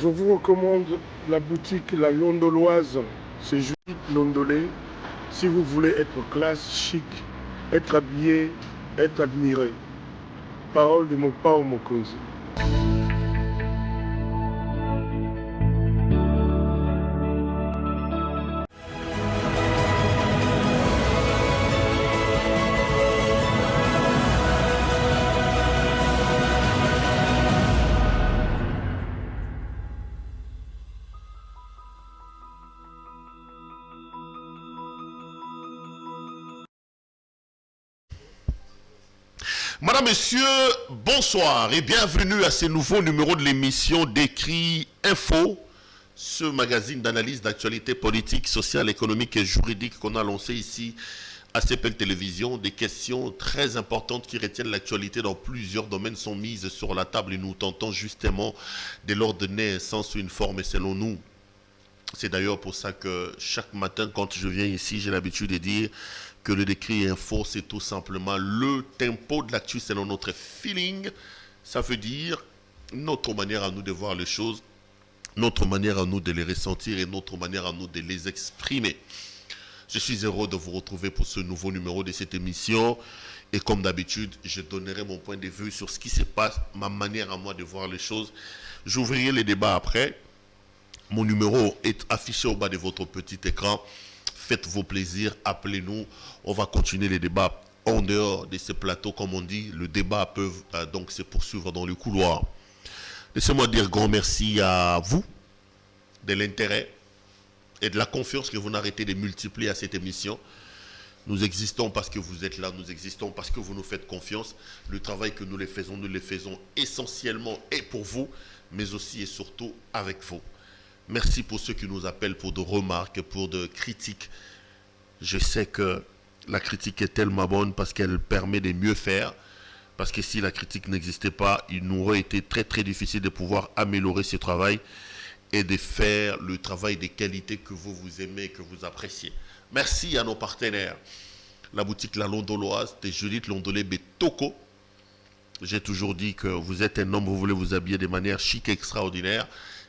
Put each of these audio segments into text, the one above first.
Je vous recommande la boutique La Londoloise. C'est Judith Londolé. Si vous voulez être classe, chic, être habillé, être admiré. Parole de mon pao Mokonzi. Madame, Messieurs, bonsoir et bienvenue à ce nouveau numéro de l'émission d'Écrit Info, ce magazine d'analyse d'actualité politique, sociale, économique et juridique qu'on a lancé ici à CPL Télévision. Des questions très importantes qui retiennent l'actualité dans plusieurs domaines sont mises sur la table et nous tentons justement de leur donner un sens ou une forme et selon nous. C'est d'ailleurs pour ça que chaque matin quand je viens ici, j'ai l'habitude de dire que le décrit info, c'est tout simplement le tempo de l'actu selon notre feeling. Ça veut dire notre manière à nous de voir les choses, notre manière à nous de les ressentir et notre manière à nous de les exprimer. Je suis heureux de vous retrouver pour ce nouveau numéro de cette émission. Et comme d'habitude, je donnerai mon point de vue sur ce qui se passe, ma manière à moi de voir les choses. J'ouvrirai les débats après. Mon numéro est affiché au bas de votre petit écran. Faites vos plaisirs, appelez-nous. On va continuer les débats en dehors de ce plateau. Comme on dit, le débat peut donc se poursuivre dans le couloir. Laissez-moi dire grand merci à vous de l'intérêt et de la confiance que vous n'arrêtez de multiplier à cette émission. Nous existons parce que vous êtes là, nous existons parce que vous nous faites confiance. Le travail que nous le faisons essentiellement et pour vous, mais aussi et surtout avec vous. Merci pour ceux qui nous appellent pour de remarques, pour de critiques. Je sais que la critique est tellement bonne parce qu'elle permet de mieux faire. Parce que si la critique n'existait pas, il nous aurait été très très difficile de pouvoir améliorer ce travail et de faire le travail de qualité que vous aimez, que vous appréciez. Merci à nos partenaires. La boutique La Londoloise de Judith Londolé Betoko. J'ai toujours dit que vous êtes un homme, vous voulez vous habiller de manière chic et extraordinaire.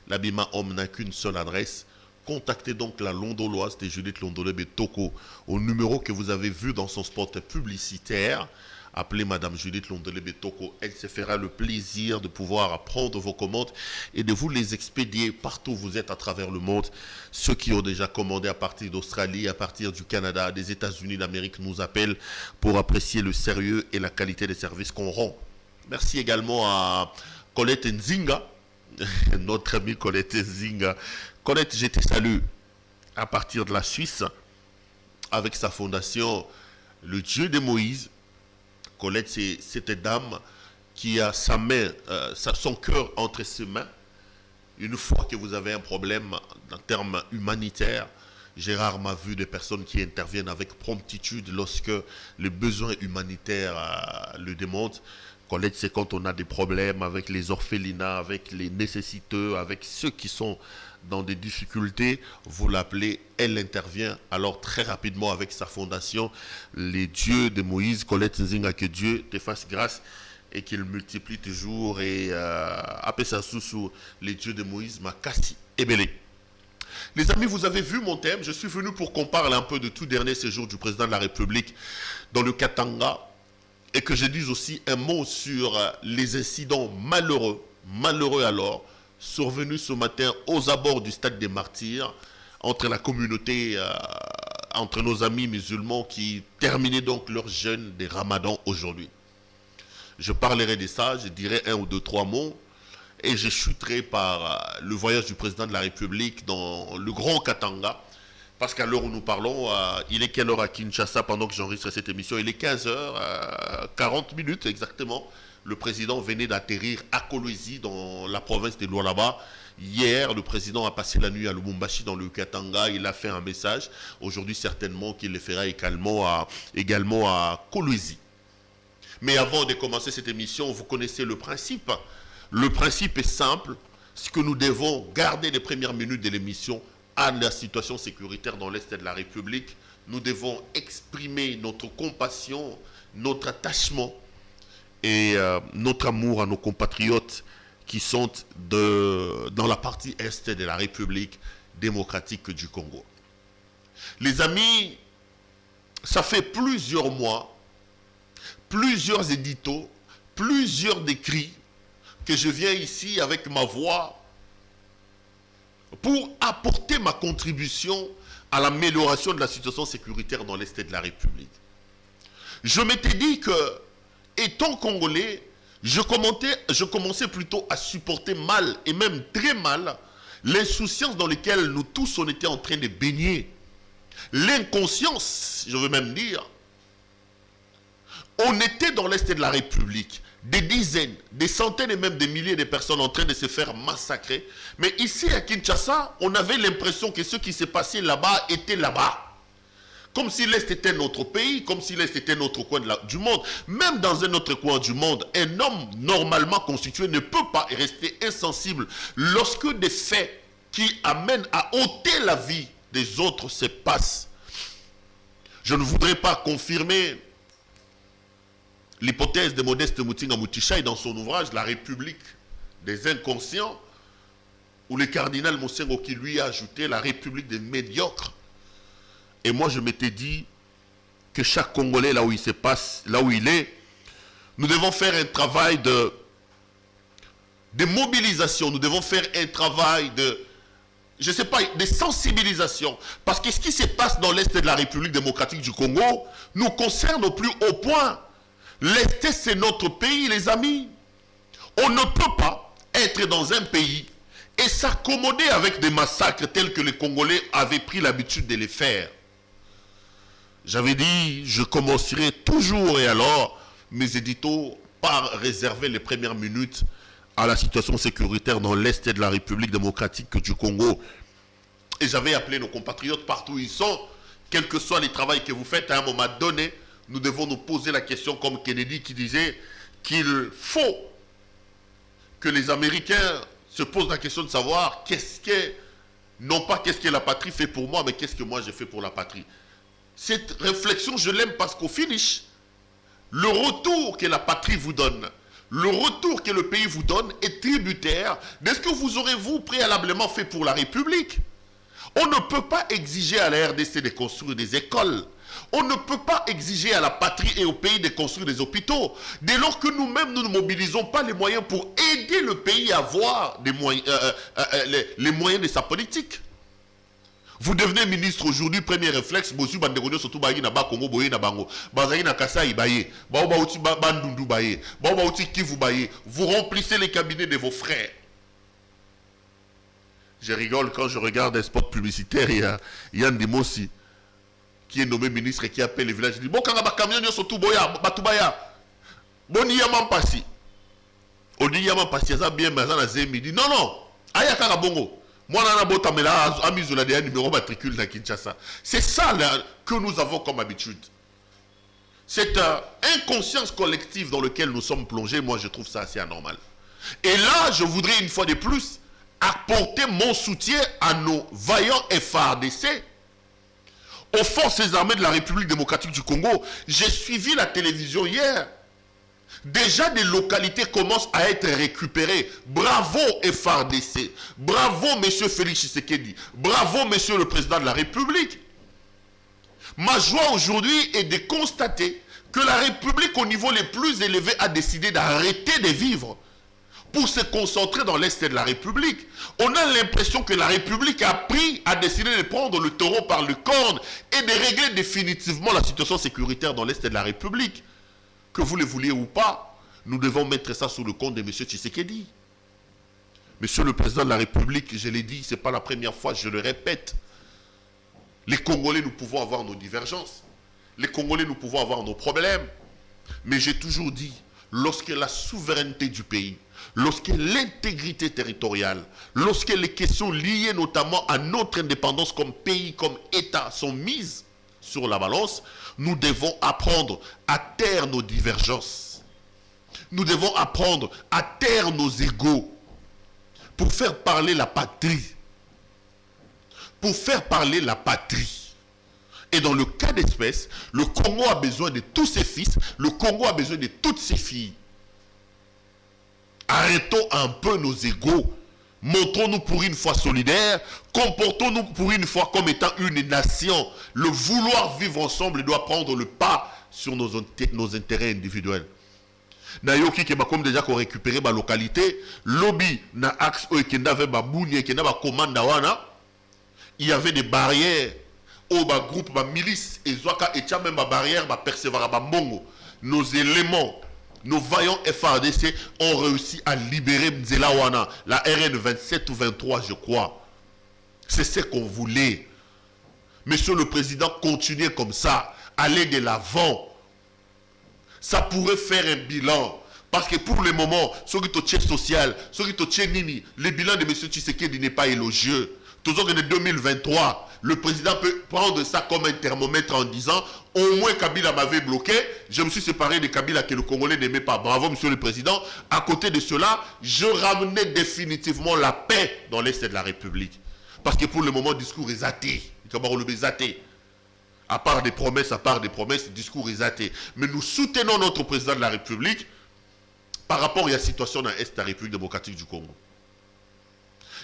L'habillement homme n'a qu'une seule adresse. Contactez donc la Londoloise de Judith Londolé Betoko au numéro que vous avez vu dans son spot publicitaire. Appelez Madame Judith Londolé Betoko. Elle se fera le plaisir de pouvoir prendre vos commandes et de vous les expédier partout où vous êtes à travers le monde. Ceux qui ont déjà commandé à partir d'Australie, à partir du Canada, des États-Unis d'Amérique nous appellent pour apprécier le sérieux et la qualité des services qu'on rend. Merci également à Colette Nzinga. Notre ami Colette Nzinga. Colette, je te salue à partir de la Suisse avec sa fondation Le Dieu de Moïse. Colette, c'est cette dame qui a sa main, son cœur entre ses mains. Une fois que vous avez un problème en termes humanitaires, j'ai rarement vu des personnes qui interviennent avec promptitude lorsque les besoins humanitaires le demandent. Colette, c'est quand on a des problèmes avec les orphelinats, avec les nécessiteux, avec ceux qui sont dans des difficultés, vous l'appelez, elle intervient alors très rapidement avec sa fondation, les dieux de Moïse. Colette Nzinga, que Dieu te fasse grâce et qu'il multiplie toujours et appelle ça sous les dieux de Moïse, Makassi et Belé. Les amis, vous avez vu mon thème, je suis venu pour qu'on parle un peu de tout dernier séjour du président de la République dans le Katanga. Et que je dise aussi un mot sur les incidents malheureux alors, survenus ce matin aux abords du stade des Martyrs, entre la communauté, entre nos amis musulmans qui terminaient donc leur jeûne des Ramadan aujourd'hui. Je parlerai de ça, je dirai un ou deux, trois mots, et je chuterai par le voyage du président de la République dans le Grand Katanga. Parce qu'à l'heure où nous parlons, il est quelle heure à Kinshasa pendant que j'enregistre cette émission? Il est 15h40 exactement. Le président venait d'atterrir à Kolwezi, dans la province de Lualaba. Hier, le président a passé la nuit à Lubumbashi, dans le Katanga. Il a fait un message. Aujourd'hui, certainement qu'il le fera également à Kolwezi. Mais avant de commencer cette émission, vous connaissez le principe. Le principe est simple. Ce que nous devons garder les premières minutes de l'émission à la situation sécuritaire dans l'Est de la République. Nous devons exprimer notre compassion, notre attachement et notre amour à nos compatriotes qui sont dans la partie Est de la République démocratique du Congo. Les amis, ça fait plusieurs mois, plusieurs éditos, plusieurs décrits que je viens ici avec ma voix pour apporter ma contribution à l'amélioration de la situation sécuritaire dans l'Est de la République. Je m'étais dit que, étant congolais, je commençais plutôt à supporter mal et même très mal l'insouciance dans laquelle nous tous on était en train de baigner. L'inconscience, je veux même dire. On était dans l'Est de la République, des dizaines, des centaines et même des milliers de personnes en train de se faire massacrer. Mais ici à Kinshasa, on avait l'impression que ce qui s'est passé là-bas était là-bas. Comme si l'Est était notre pays, comme si l'Est était notre coin du monde. Même dans un autre coin du monde, un homme normalement constitué ne peut pas rester insensible lorsque des faits qui amènent à ôter la vie des autres se passent. Je ne voudrais pas confirmer l'hypothèse de Modeste Mutinga Mutishai dans son ouvrage « La République des inconscients » où le cardinal Mosengo qui lui a ajouté « La République des médiocres ». Et moi je m'étais dit que chaque Congolais là où il se passe, là où il est, nous devons faire un travail de mobilisation, nous devons faire un travail de sensibilisation. Parce que ce qui se passe dans l'Est de la République démocratique du Congo nous concerne au plus haut point. L'Est, c'est notre pays, les amis. On ne peut pas être dans un pays et s'accommoder avec des massacres tels que les Congolais avaient pris l'habitude de les faire. J'avais dit, je commencerai toujours et alors mes éditos par réserver les premières minutes à la situation sécuritaire dans l'Est de la République démocratique du Congo. Et j'avais appelé nos compatriotes partout où ils sont, quel que soit les travaux que vous faites, à un moment donné, nous devons nous poser la question comme Kennedy qui disait qu'il faut que les Américains se posent la question de savoir non pas qu'est-ce que la patrie fait pour moi, mais qu'est-ce que moi j'ai fait pour la patrie. Cette réflexion, je l'aime parce qu'au finish, le retour que la patrie vous donne, le retour que le pays vous donne est tributaire de ce que vous aurez vous préalablement fait pour la République. On ne peut pas exiger à la RDC de construire des écoles. On ne peut pas exiger à la patrie et au pays de construire des hôpitaux. Dès lors que nous-mêmes, nous ne mobilisons pas les moyens pour aider le pays à avoir les moyens de sa politique. Vous devenez ministre aujourd'hui, premier réflexe, vous remplissez les cabinets de vos frères. Je rigole quand je regarde un spot publicitaire, il y a Ndimossi qui est nommé ministre et qui appelle les villages. Il dit, bon, quand on a camion, surtout boya, batubaya. Bon, il y a man passi. On dit, il y a man passi, ça bien, mais ça n'a zémi. Il dit, non, non, aya kara bongo. Moi, on a bota, mais là, amis, on a des numéros matricules dans Kinshasa. C'est ça là, que nous avons comme habitude. Cette inconscience collective dans laquelle nous sommes plongés, moi, je trouve ça assez anormal. Et là, je voudrais une fois de plus apporter mon soutien à nos vaillants FARDC, aux forces armées de la République démocratique du Congo. J'ai suivi la télévision hier. Déjà, des localités commencent à être récupérées. Bravo FARDC. Bravo M. Félix Tshisekedi. Bravo M. le Président de la République. Ma joie aujourd'hui est de constater que la République au niveau les plus élevés a décidé d'arrêter de vivre pour se concentrer dans l'Est de la République. On a l'impression que la République a décidé de prendre le taureau par le corne et de régler définitivement la situation sécuritaire dans l'Est de la République. Que vous le vouliez ou pas, nous devons mettre ça sous le compte de M. Tshisekedi. Monsieur le Président de la République, je l'ai dit, ce n'est pas la première fois, je le répète. Les Congolais, nous pouvons avoir nos divergences. Les Congolais, nous pouvons avoir nos problèmes. Mais j'ai toujours dit, lorsque la souveraineté du pays, lorsque l'intégrité territoriale, lorsque les questions liées notamment à notre indépendance comme pays, comme État sont mises sur la balance, nous devons apprendre à taire nos divergences. Nous devons apprendre à taire nos égos pour faire parler la patrie. Pour faire parler la patrie. Et dans le cas d'espèce, le Congo a besoin de tous ses fils, le Congo a besoin de toutes ses filles. Arrêtons un peu nos égos. Montrons-nous pour une fois solidaires. Comportons-nous pour une fois comme étant une nation. Le vouloir vivre ensemble doit prendre le pas sur nos intérêts individuels. Nayoki qui comme déjà qu'on récupérer ma localité, lobby na axe qui n'avait pas bouni qui n'avait pas commande wana. Il y avait des barrières au bas groupe ba milice et zoaka et tcha même ma barrière ba percevoir ba mongo. Nos éléments, nos vaillants FARDC ont réussi à libérer Mzelawana, la RN 27 ou 23 je crois. C'est ce qu'on voulait. Monsieur le Président, continuez comme ça, allez de l'avant. Ça pourrait faire un bilan. Parce que pour le moment, ce qui est social, ce qui est nini, le bilan de M. Tshisekedi n'est pas élogieux. Toujours en 2023, le président peut prendre ça comme un thermomètre en disant au moins Kabila m'avait bloqué, je me suis séparé de Kabila que le Congolais n'aimait pas. Bravo, monsieur le président. À côté de cela, je ramenais définitivement la paix dans l'Est de la République. Parce que pour le moment, le discours est athée. À part des promesses, le discours est athée. Mais nous soutenons notre président de la République par rapport à la situation dans l'Est de la République démocratique du Congo.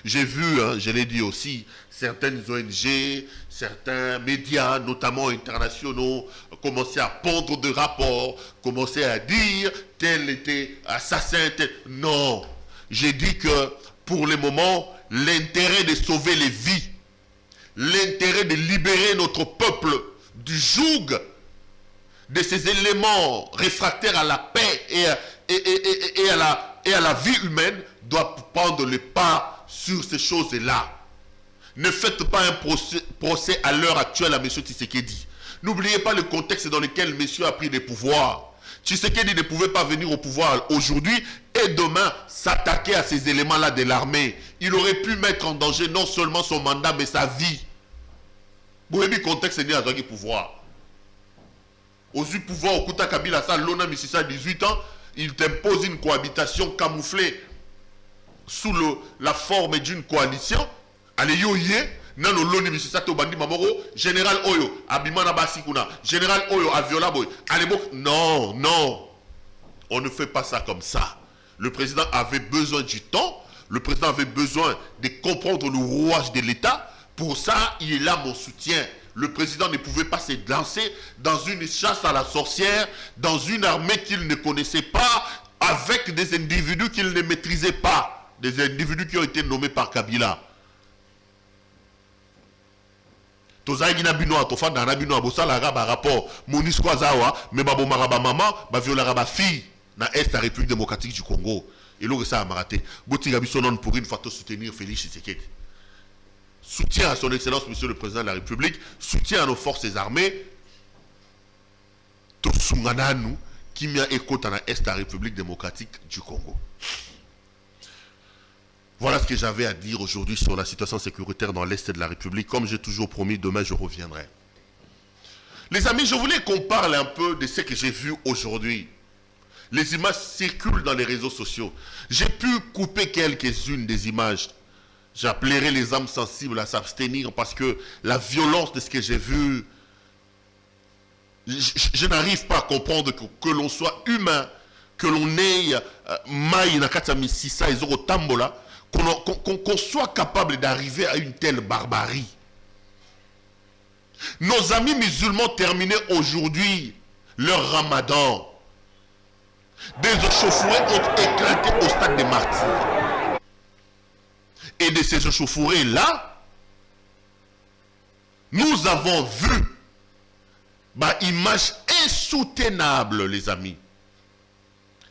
J'ai vu, je l'ai dit aussi, certaines ONG, certains médias, notamment internationaux, commencer à pondre de rapports, commencer à dire tel était assassin, tel... Non, j'ai dit que pour le moment, l'intérêt de sauver les vies, l'intérêt de libérer notre peuple du joug de ces éléments réfractaires à la paix et à la vie humaine doit prendre le pas sur ces choses-là. Ne faites pas un procès à l'heure actuelle à M. Tshisekedi. N'oubliez pas le contexte dans lequel monsieur a pris des pouvoirs. Tshisekedi ne pouvait pas venir au pouvoir aujourd'hui et demain s'attaquer à ces éléments-là de l'armée. Il aurait pu mettre en danger non seulement son mandat mais sa vie. Vous voyez le contexte n'est pas le pouvoir. Aux pouvoir, au Kouta Kabila, ça, l'ONA Mississa, 18 ans, il t'impose une cohabitation camouflée sous la forme d'une coalition. Allez, yoye, nano l'ONA Mississa, Tobandi Mamoro, Général Oyo, Abimana Basikuna, Général Oyo, Aviola Boy. À l'époque, non, non. On ne fait pas ça comme ça. Le président avait besoin du temps. Le président avait besoin de comprendre le rouage de l'État. Pour ça, il est là mon soutien. Le président ne pouvait pas se lancer dans une chasse à la sorcière, dans une armée qu'il ne connaissait pas, avec des individus qu'il ne maîtrisait pas, des individus qui ont été nommés par Kabila. Tozaïgina Binoa, Tofa Dana Binoa, Bossala Raba rapport, Monisco Azawa, mais Babo Maraba Maman, Baviola Raba fille, dans l'Est de la République démocratique du Congo. Et là, ça a maraté. Botiga Bissonon pour une fois soutenir Félix Tshisekedi. Soutien à son excellence, monsieur le président de la République, soutien à nos forces armées, Tosungananu, qui m'a écouté dans l'Est de la République démocratique du Congo. Voilà ce que j'avais à dire aujourd'hui sur la situation sécuritaire dans l'Est de la République. Comme j'ai toujours promis, demain je reviendrai. Les amis, je voulais qu'on parle un peu de ce que j'ai vu aujourd'hui. Les images circulent dans les réseaux sociaux. J'ai pu couper quelques-unes des images. J'appellerai les âmes sensibles à s'abstenir parce que la violence de ce que j'ai vu, je n'arrive pas à comprendre que l'on soit humain, que l'on ait maï nakatami sisa et zoro tambola, qu'on soit capable d'arriver à une telle barbarie. Nos amis musulmans terminaient aujourd'hui leur ramadan. Des échauffourées ont éclaté au stade des martyrs. Et de ces échauffourées-là, nous avons vu images insoutenables, les amis.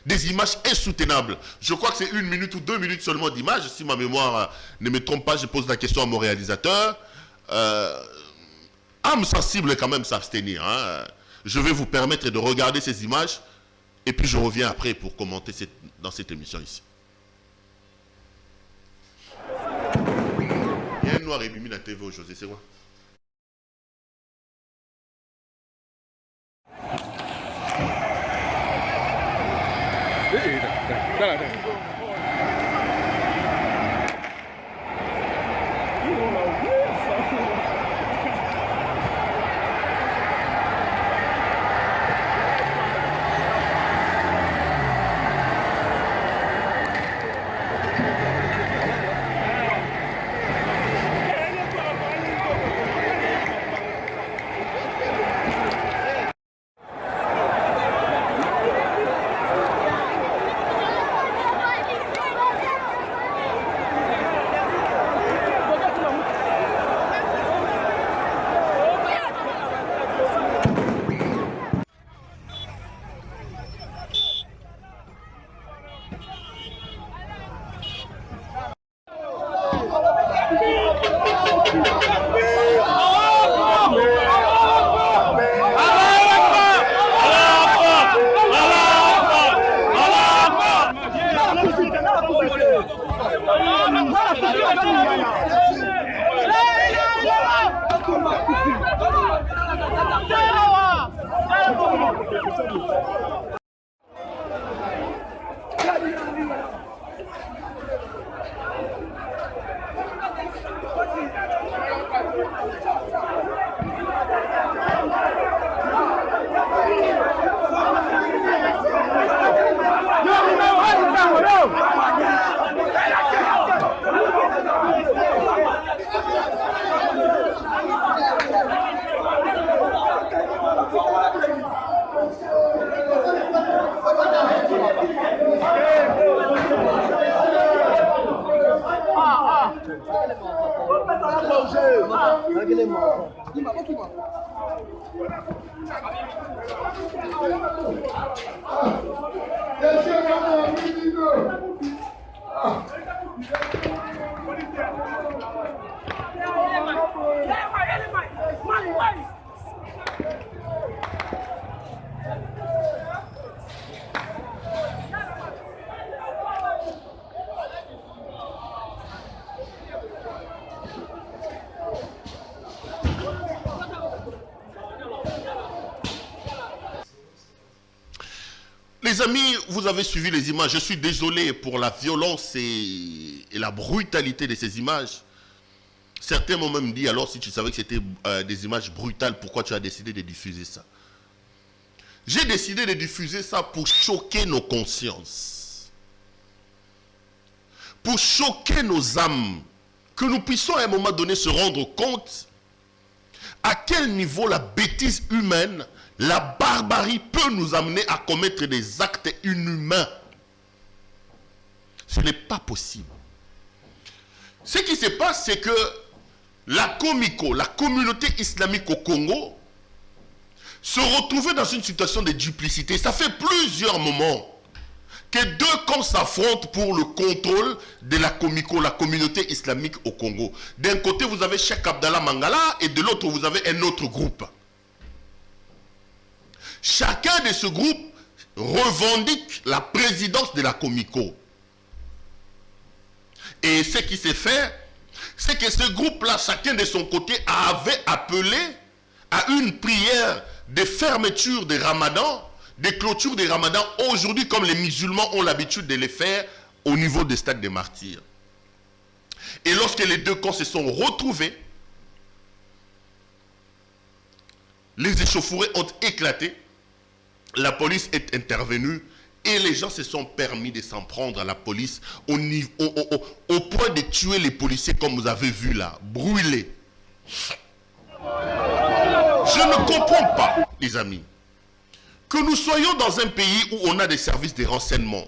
Des images insoutenables. Je crois que c'est 1 minute ou 2 minutes seulement d'images. Si ma mémoire ne me trompe pas, je pose la question à mon réalisateur. âme sensible quand même s'abstenir. Hein. Je vais vous permettre de regarder ces images et puis je reviens après pour commenter dans cette émission ici. Il y a un noir et mimi à la TV aujourd'hui, c'est quoi? Les amis, vous avez suivi les images. Je suis désolé pour la violence et la brutalité de ces images. Certains m'ont même dit, alors si tu savais que c'était des images brutales, pourquoi tu as décidé de diffuser ça? J'ai décidé de diffuser ça pour choquer nos consciences. Pour choquer nos âmes. Que nous puissions à un moment donné se rendre compte à quel niveau la bêtise humaine, la barbarie peut nous amener à commettre des actes inhumains. Ce n'est pas possible. Ce qui se passe, c'est que la Comico, la communauté islamique au Congo, se retrouvait dans une situation de duplicité. Ça fait plusieurs moments que deux camps s'affrontent pour le contrôle de la Comico, la communauté islamique au Congo. D'un côté, vous avez Cheikh Abdallah Mangala et de l'autre, vous avez un autre groupe. Chacun de ce groupe revendique la présidence de la Comico. Et ce qui s'est fait, c'est que ce groupe-là, chacun de son côté, avait appelé à une prière de fermeture des ramadans, de clôture des ramadans, aujourd'hui comme les musulmans ont l'habitude de les faire au niveau des stades des martyrs. Et lorsque les deux camps se sont retrouvés, les échauffourées ont éclaté, la police est intervenue et les gens se sont permis de s'en prendre à la police au point de tuer les policiers comme vous avez vu là, brûlés. Je ne comprends pas, les amis, que nous soyons dans un pays où on a des services de renseignement,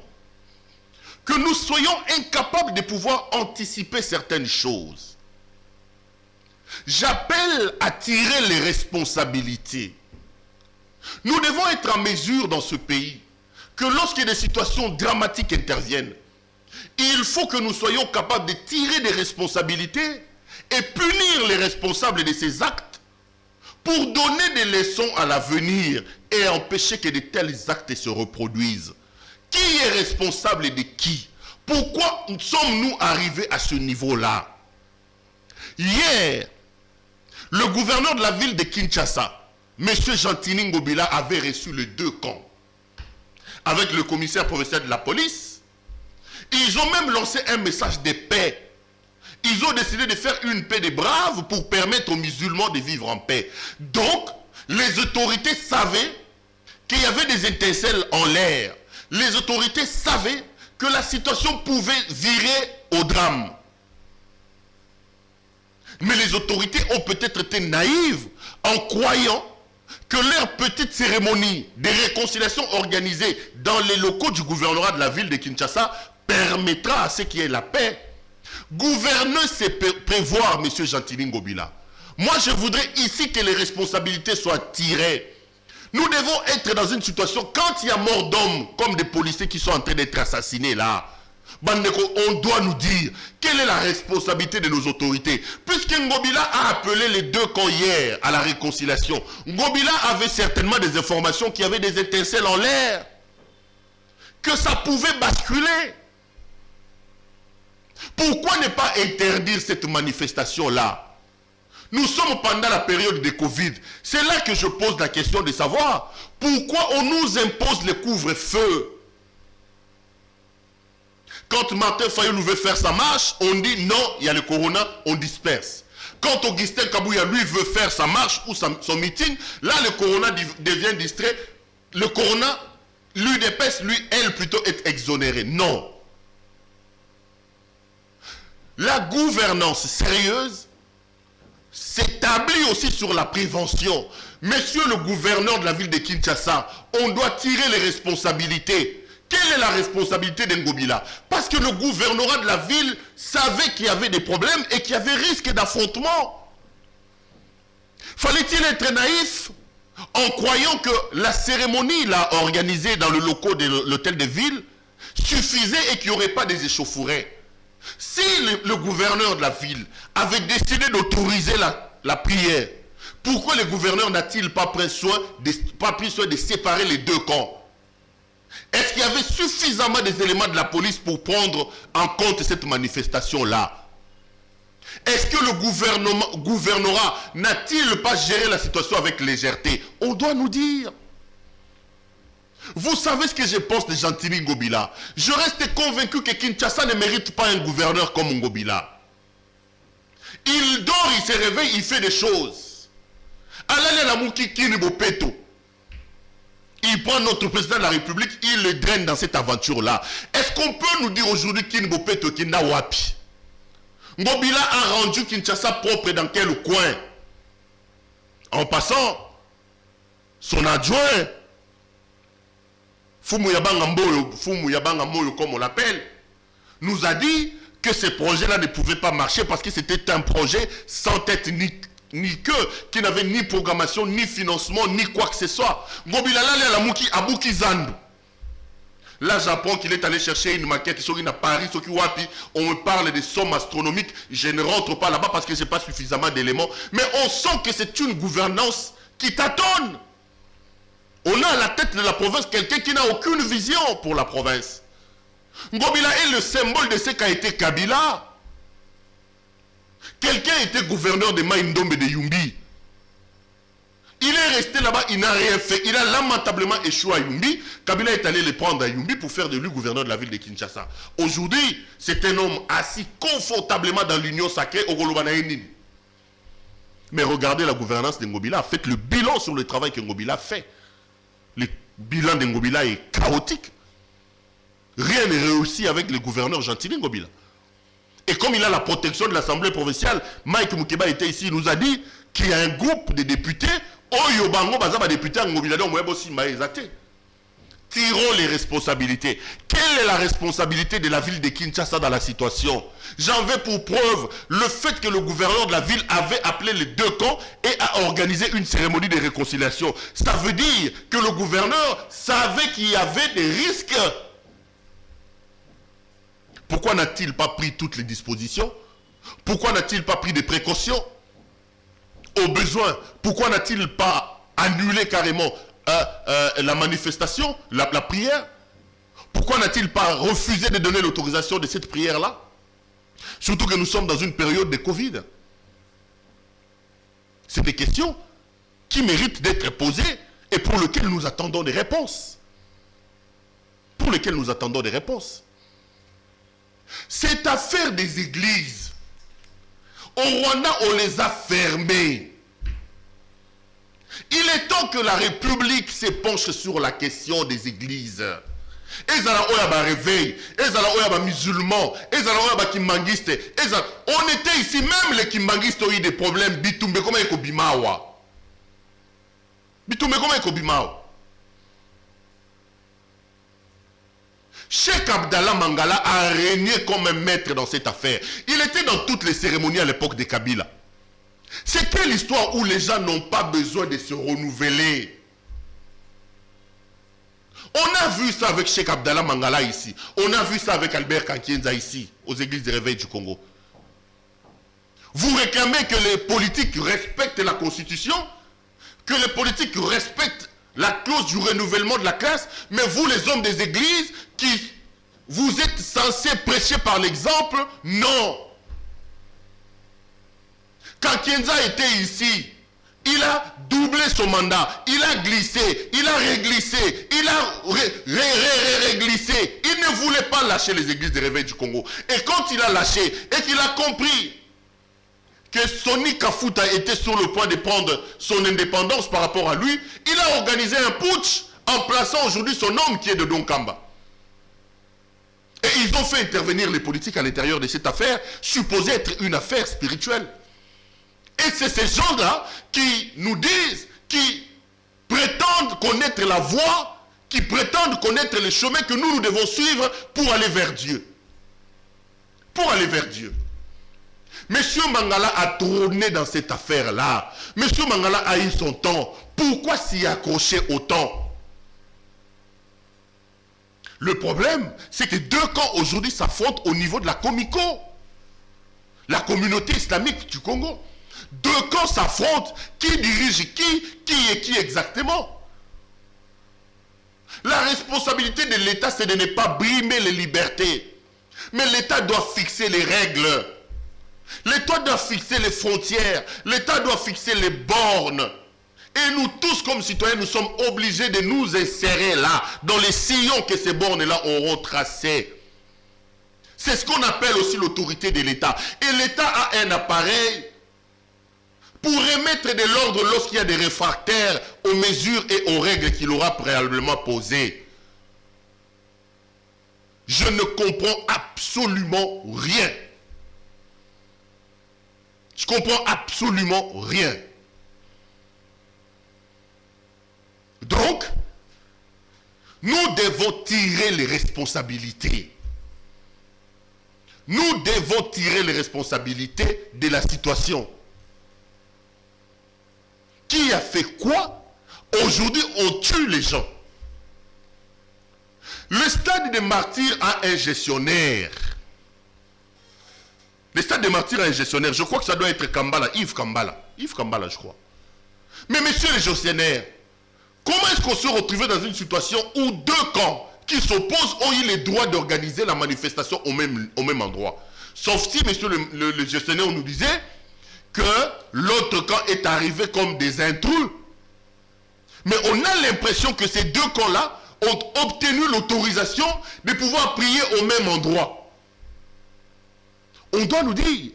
que nous soyons incapables de pouvoir anticiper certaines choses. J'appelle à tirer les responsabilités. Nous devons être en mesure dans ce pays que lorsque des situations dramatiques interviennent, il faut que nous soyons capables de tirer des responsabilités et punir les responsables de ces actes pour donner des leçons à l'avenir et empêcher que de tels actes se reproduisent. Qui est responsable de qui? Pourquoi sommes-nous arrivés à ce niveau-là? Hier, le gouverneur de la ville de Kinshasa, M. Gentini Ngobila, avait reçu les deux camps avec le commissaire provincial de la police. Ils ont même lancé un message de paix. Ils ont décidé de faire une paix des braves pour permettre aux musulmans de vivre en paix. Donc, les autorités savaient qu'il y avait des étincelles en l'air. Les autorités savaient que la situation pouvait virer au drame. Mais les autorités ont peut-être été naïves en croyant que leur petite cérémonie de réconciliation organisée dans les locaux du gouvernorat de la ville de Kinshasa permettra à ce qu'il y ait la paix. Gouverner, c'est prévoir, M. Gentini Ngobila. Moi, je voudrais ici que les responsabilités soient tirées. Nous devons être dans une situation, quand il y a mort d'hommes, comme des policiers qui sont en train d'être assassinés là, on doit nous dire quelle est la responsabilité de nos autorités. Puisque Ngobila a appelé les deux camps hier à la réconciliation, Ngobila avait certainement des informations qui avaient des étincelles en l'air, que ça pouvait basculer. Pourquoi ne pas interdire cette manifestation-là? Nous sommes pendant la période de Covid. C'est là que je pose la question de savoir pourquoi on nous impose le couvre-feu. Quand Martin Fayou nous veut faire sa marche, on dit non, il y a le corona, on disperse. Quand Augustin Kabouya, lui, veut faire sa marche ou son meeting, là, le corona devient distrait. Le corona, l'UDPS, lui, elle, plutôt, est exonérée. Non. La gouvernance sérieuse s'établit aussi sur la prévention. Monsieur le gouverneur de la ville de Kinshasa, on doit tirer les responsabilités. Quelle est la responsabilité d'Ngobila? Parce que le gouvernorat de la ville savait qu'il y avait des problèmes et qu'il y avait risque d'affrontement. Fallait-il être naïf en croyant que la cérémonie là, organisée dans le locaux de l'hôtel de ville suffisait et qu'il n'y aurait pas des échauffourées? Si le gouverneur de la ville avait décidé d'autoriser la prière, pourquoi le gouverneur n'a-t-il pas pris soin de séparer les deux camps? Est-ce qu'il y avait suffisamment des éléments de la police pour prendre en compte cette manifestation-là? Est-ce que le gouvernorat n'a-t-il pas géré la situation avec légèreté? On doit nous dire. Vous savez ce que je pense de Gentini Ngobila? Je reste convaincu que Kinshasa ne mérite pas un gouverneur comme Ngobila. Il dort, il se réveille, il fait des choses. Alale Lamouki Kinibopeto. Il prend notre président de la République, il le draine dans cette aventure-là. Est-ce qu'on peut nous dire aujourd'hui Kinibopeto Kinda Wapi? Ngobila a rendu Kinshasa propre dans quel coin? En passant, son adjoint, Fumu Yabanga Moyo, comme on l'appelle, nous a dit que ce projet-là ne pouvait pas marcher parce que c'était un projet sans tête ni queue, qui n'avait ni programmation, ni financement, ni quoi que ce soit. Ngobila la Mouki Abouki Zandu. Là, j'apprends qu'il est allé chercher une maquette sur une à Paris, sur Wapi. On me parle des sommes astronomiques. Je ne rentre pas là-bas parce que je n'ai pas suffisamment d'éléments. Mais on sent que c'est une gouvernance qui tâtonne. On a à la tête de la province quelqu'un qui n'a aucune vision pour la province. Ngobila est le symbole de ce qu'a été Kabila. Quelqu'un était gouverneur de Maïndombe de Yumbi. Il est resté là-bas, il n'a rien fait. Il a lamentablement échoué à Yumbi. Kabila est allé le prendre à Yumbi pour faire de lui gouverneur de la ville de Kinshasa. Aujourd'hui, c'est un homme assis confortablement dans l'union sacrée au Golobanaïnin. Mais regardez la gouvernance de Ngobila. Faites le bilan sur le travail que Ngobila fait. Le bilan de Ngobila est chaotique. Rien n'est réussi avec le gouverneur Gentini Ngobila. Et comme il a la protection de l'Assemblée provinciale, Mike Moukeba était ici, il nous a dit qu'il y a un groupe de députés, Oyobango Bazaba député en Ngobila, tirons les responsabilités. Quelle est la responsabilité de la ville de Kinshasa dans la situation? J'en veux pour preuve le fait que le gouverneur de la ville avait appelé les deux camps et a organisé une cérémonie de réconciliation. Ça veut dire que le gouverneur savait qu'il y avait des risques. Pourquoi n'a-t-il pas pris toutes les dispositions? Pourquoi n'a-t-il pas pris des précautions? Au besoin, pourquoi n'a-t-il pas annulé carrément la manifestation, la prière? Pourquoi n'a-t-il pas refusé de donner l'autorisation de cette prière-là? Surtout que nous sommes dans une période de Covid. C'est des questions qui méritent d'être posées et pour lesquelles nous attendons des réponses. Pour lesquelles nous attendons des réponses. Cette affaire des églises, au Rwanda, on les a fermées. Il est temps que la République se penche sur la question des églises. Réveil, musulmans, kimbangistes. On était ici, même les kimbangistes ont eu des problèmes. Bitumbe comment est Kobimawa. Bitumbe comment est Kobimawa. Cheikh Abdallah Mangala a régné comme un maître dans cette affaire. Il était dans toutes les cérémonies à l'époque de Kabila. C'est quelle histoire où les gens n'ont pas besoin de se renouveler? On a vu ça avec Cheikh Abdallah Mangala ici. On a vu ça avec Albert Kankienza ici, aux églises de réveil du Congo. Vous réclamez que les politiques respectent la constitution, que les politiques respectent la clause du renouvellement de la classe, mais vous, les hommes des églises, qui vous êtes censés prêcher par l'exemple, non. Quand Kienza était ici, il a doublé son mandat, il a glissé, il a réglissé, il a réglissé. Il ne voulait pas lâcher les églises de réveil du Congo. Et quand il a lâché et qu'il a compris que Sonny Kafuta était sur le point de prendre son indépendance par rapport à lui, il a organisé un putsch en plaçant aujourd'hui son homme qui est de Donkamba. Et ils ont fait intervenir les politiques à l'intérieur de cette affaire, supposée être une affaire spirituelle. Et c'est ces gens-là qui nous disent, qui prétendent connaître la voie, qui prétendent connaître le chemin que nous devons suivre pour aller vers Dieu. Pour aller vers Dieu. Monsieur Mangala a trôné dans cette affaire-là. Monsieur Mangala a eu son temps. Pourquoi s'y accrocher autant? Le problème, c'est que deux camps aujourd'hui s'affrontent au niveau de la Comico. La communauté islamique du Congo. Deux camps s'affrontent. Qui dirige qui et qui exactement? La responsabilité de l'État, c'est de ne pas brimer les libertés. Mais l'État doit fixer les règles. L'État doit fixer les frontières. L'État doit fixer les bornes. Et nous tous, comme citoyens, nous sommes obligés de nous insérer là, dans les sillons que ces bornes-là auront tracés. C'est ce qu'on appelle aussi l'autorité de l'État. Et l'État a un appareil pour remettre de l'ordre lorsqu'il y a des réfractaires aux mesures et aux règles qu'il aura préalablement posées. Je ne comprends absolument rien. Je comprends absolument rien. Donc, nous devons tirer les responsabilités. Nous devons tirer les responsabilités de la situation. Qui a fait quoi? Aujourd'hui, on tue les gens. Le stade des martyrs a un gestionnaire. Le stade des martyrs a un gestionnaire. Je crois que ça doit être Kambala, Yves Kambala. Yves Kambala, je crois. Mais messieurs les gestionnaires, comment est-ce qu'on se retrouve dans une situation où deux camps qui s'opposent ont eu le droit d'organiser la manifestation au même endroit? Sauf si, monsieur le gestionnaire, nous disait que l'autre camp est arrivé comme des intrus. Mais on a l'impression que ces deux camps-là ont obtenu l'autorisation de pouvoir prier au même endroit. On doit nous dire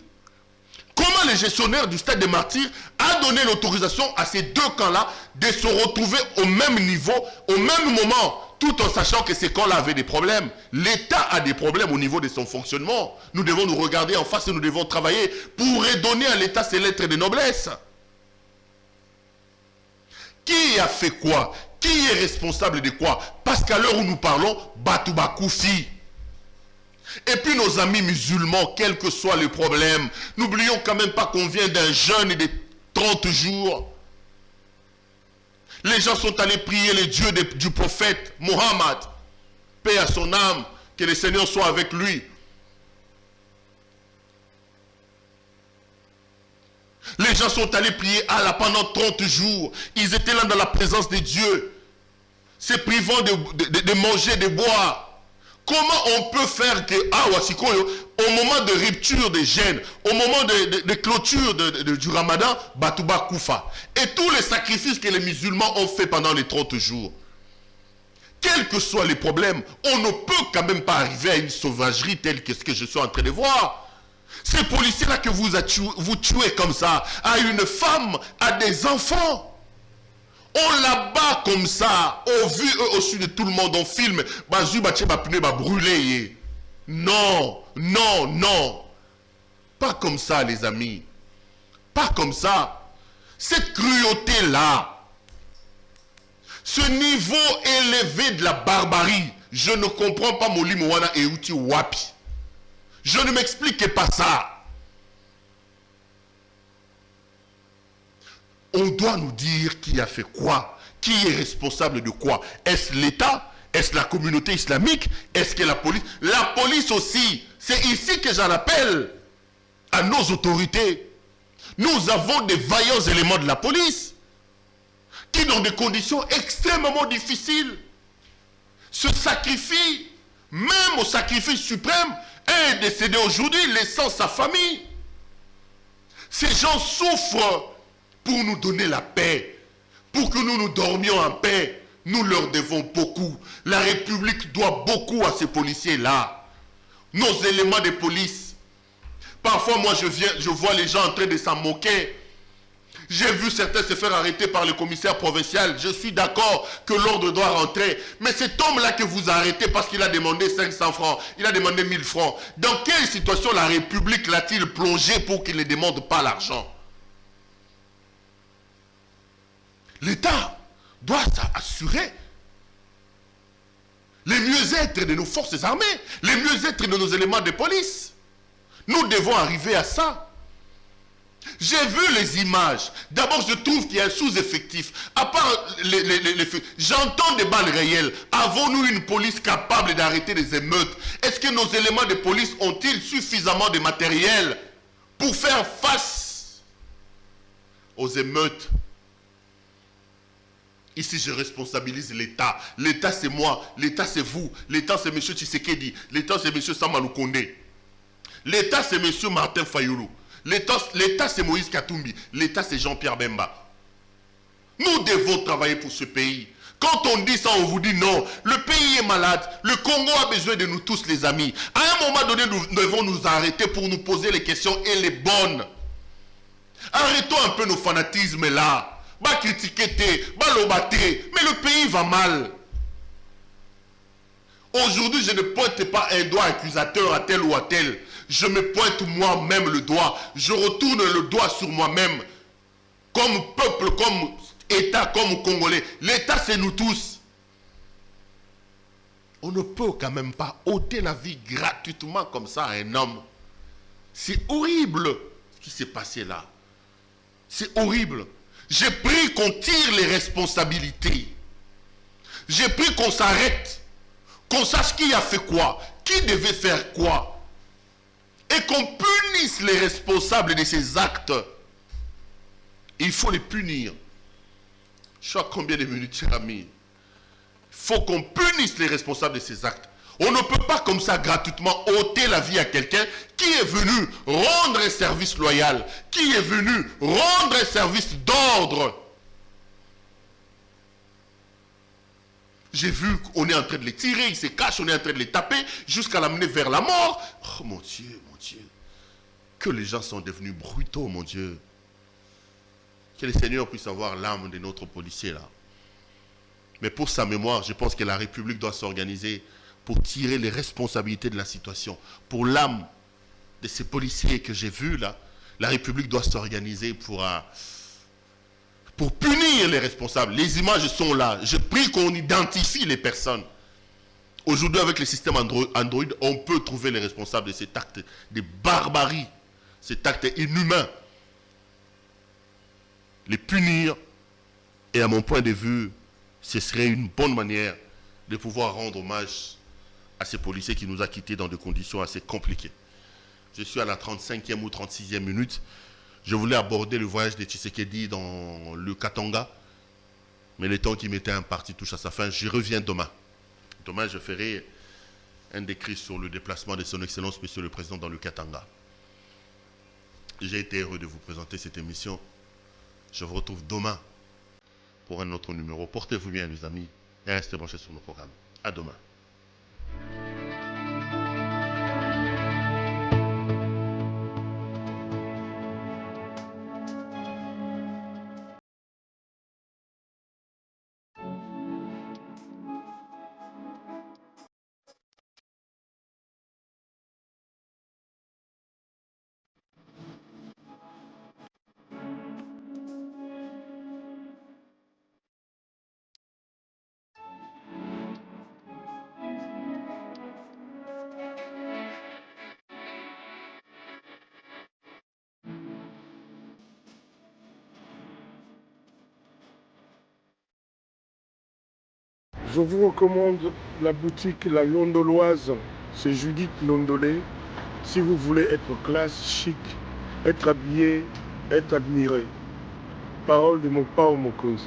comment le gestionnaire du stade des martyrs a donné l'autorisation à ces deux camps-là de se retrouver au même niveau, au même moment, tout en sachant que ces camps-là avaient des problèmes. L'État a des problèmes au niveau de son fonctionnement. Nous devons nous regarder en face et nous devons travailler pour redonner à l'État ses lettres de noblesse. Qui a fait quoi? Qui est responsable de quoi? Parce qu'à l'heure où nous parlons, Batouba Koufi. Et puis nos amis musulmans, quel que soit le problème, n'oublions quand même pas qu'on vient d'un jeûne de 30 jours. Les gens sont allés prier les dieux du prophète Mohammed. Paix à son âme, que le Seigneur soit avec lui. Les gens sont allés prier Allah pendant 30 jours. Ils étaient là dans la présence de Dieu, se privant de manger, de boire. Comment on peut faire que, au moment de rupture des jeûnes, au moment de clôture du Ramadan, Batouba Koufa, et tous les sacrifices que les musulmans ont fait pendant les 30 jours, quels que soient les problèmes, on ne peut quand même pas arriver à une sauvagerie telle que ce que je suis en train de voir. Ces policiers-là que vous tuez comme ça, à une femme, à des enfants, on la bat comme ça, au vu au-dessus de tout le monde, on filme, brûler. Non, non, non. Pas comme ça, les amis. Pas comme ça. Cette cruauté-là, ce niveau élevé de la barbarie, je ne comprends pas Moli Moana et Uti Wapi. Je ne m'explique pas ça. On doit nous dire qui a fait quoi, qui est responsable de quoi. Est-ce l'État? Est-ce la communauté islamique? Est-ce que la police? La police aussi. C'est ici que j'en appelle à nos autorités. Nous avons des vaillants éléments de la police qui, dans des conditions extrêmement difficiles, se sacrifient, même au sacrifice suprême, et est décédé aujourd'hui, laissant sa famille. Ces gens souffrent pour nous donner la paix, pour que nous dormions en paix. Nous leur devons beaucoup. La République doit beaucoup à ces policiers-là. Nos éléments de police. Parfois, moi, je vois les gens en train de s'en moquer. J'ai vu certains se faire arrêter par le commissaire provincial. Je suis d'accord que l'ordre doit rentrer. Mais cet homme-là que vous arrêtez parce qu'il a demandé 500 francs, il a demandé 1000 francs. Dans quelle situation la République l'a-t-il plongé pour qu'il ne demande pas l'argent? L'État doit assurer le mieux-être de nos forces armées, le mieux-être de nos éléments de police. Nous devons arriver à ça. J'ai vu les images. D'abord, je trouve qu'il y a un sous-effectif. À part j'entends des balles réelles. Avons-nous une police capable d'arrêter les émeutes? Est-ce que nos éléments de police ont-ils suffisamment de matériel pour faire face aux émeutes? Ici, je responsabilise l'État. L'État, c'est moi. L'État, c'est vous. L'État, c'est M. Tshisekedi. L'État, c'est M. Samalou Kondé. L'État, c'est M. Martin Fayoulou. L'État, c'est Moïse Katumbi. L'État, c'est Jean-Pierre Bemba. Nous devons travailler pour ce pays. Quand on dit ça, on vous dit non. Le pays est malade. Le Congo a besoin de nous tous, les amis. À un moment donné, nous devons nous arrêter pour nous poser les questions et les bonnes. Arrêtons un peu nos fanatismes là. Bah critiquer, bah lobater, mais le pays va mal. Aujourd'hui, je ne pointe pas un doigt accusateur à tel ou à tel. Je me pointe moi-même le doigt. Je retourne le doigt sur moi-même. Comme peuple, comme État, comme Congolais. L'État, c'est nous tous. On ne peut quand même pas ôter la vie gratuitement comme ça à un homme. C'est horrible ce qui s'est passé là. C'est horrible. J'ai pris qu'on tire les responsabilités. J'ai pris qu'on s'arrête. Qu'on sache qui a fait quoi. Qui devait faire quoi. Et qu'on punisse les responsables de ces actes. Il faut les punir. Je sais à combien de minutes, cher ami. Il faut qu'on punisse les responsables de ces actes. On ne peut pas comme ça gratuitement ôter la vie à quelqu'un qui est venu rendre un service loyal, qui est venu rendre un service d'ordre. J'ai vu qu'on est en train de les tirer, ils se cachent, on est en train de les taper jusqu'à l'amener vers la mort. Oh mon Dieu, mon Dieu. Que les gens sont devenus brutaux, mon Dieu. Que le Seigneur puisse avoir l'âme de notre policier là. Mais pour sa mémoire, je pense que la République doit s'organiser pour tirer les responsabilités de la situation. Pour l'âme de ces policiers que j'ai vus là, la République doit s'organiser pour punir les responsables. Les images sont là. Je prie qu'on identifie les personnes. Aujourd'hui, avec le système Android, on peut trouver les responsables de cet acte de barbarie, cet acte inhumain. Les punir, et à mon point de vue, ce serait une bonne manière de pouvoir rendre hommage à ces policiers qui nous a quittés dans des conditions assez compliquées. Je suis à la 35e ou 36e minute. Je voulais aborder le voyage de Tshisekedi dans le Katanga, mais le temps qui m'était imparti touche à sa fin. J'y reviens demain. Demain, je ferai un décret sur le déplacement de son Excellence, Monsieur le Président, dans le Katanga. J'ai été heureux de vous présenter cette émission. Je vous retrouve demain pour un autre numéro. Portez-vous bien, les amis, et restez branchés sur nos programmes. À demain. Je vous recommande la boutique La Londoloise. C'est Judith Londolé. Si vous voulez être classe, chic, être habillé, être admiré. Parole de mon père Mokonzi.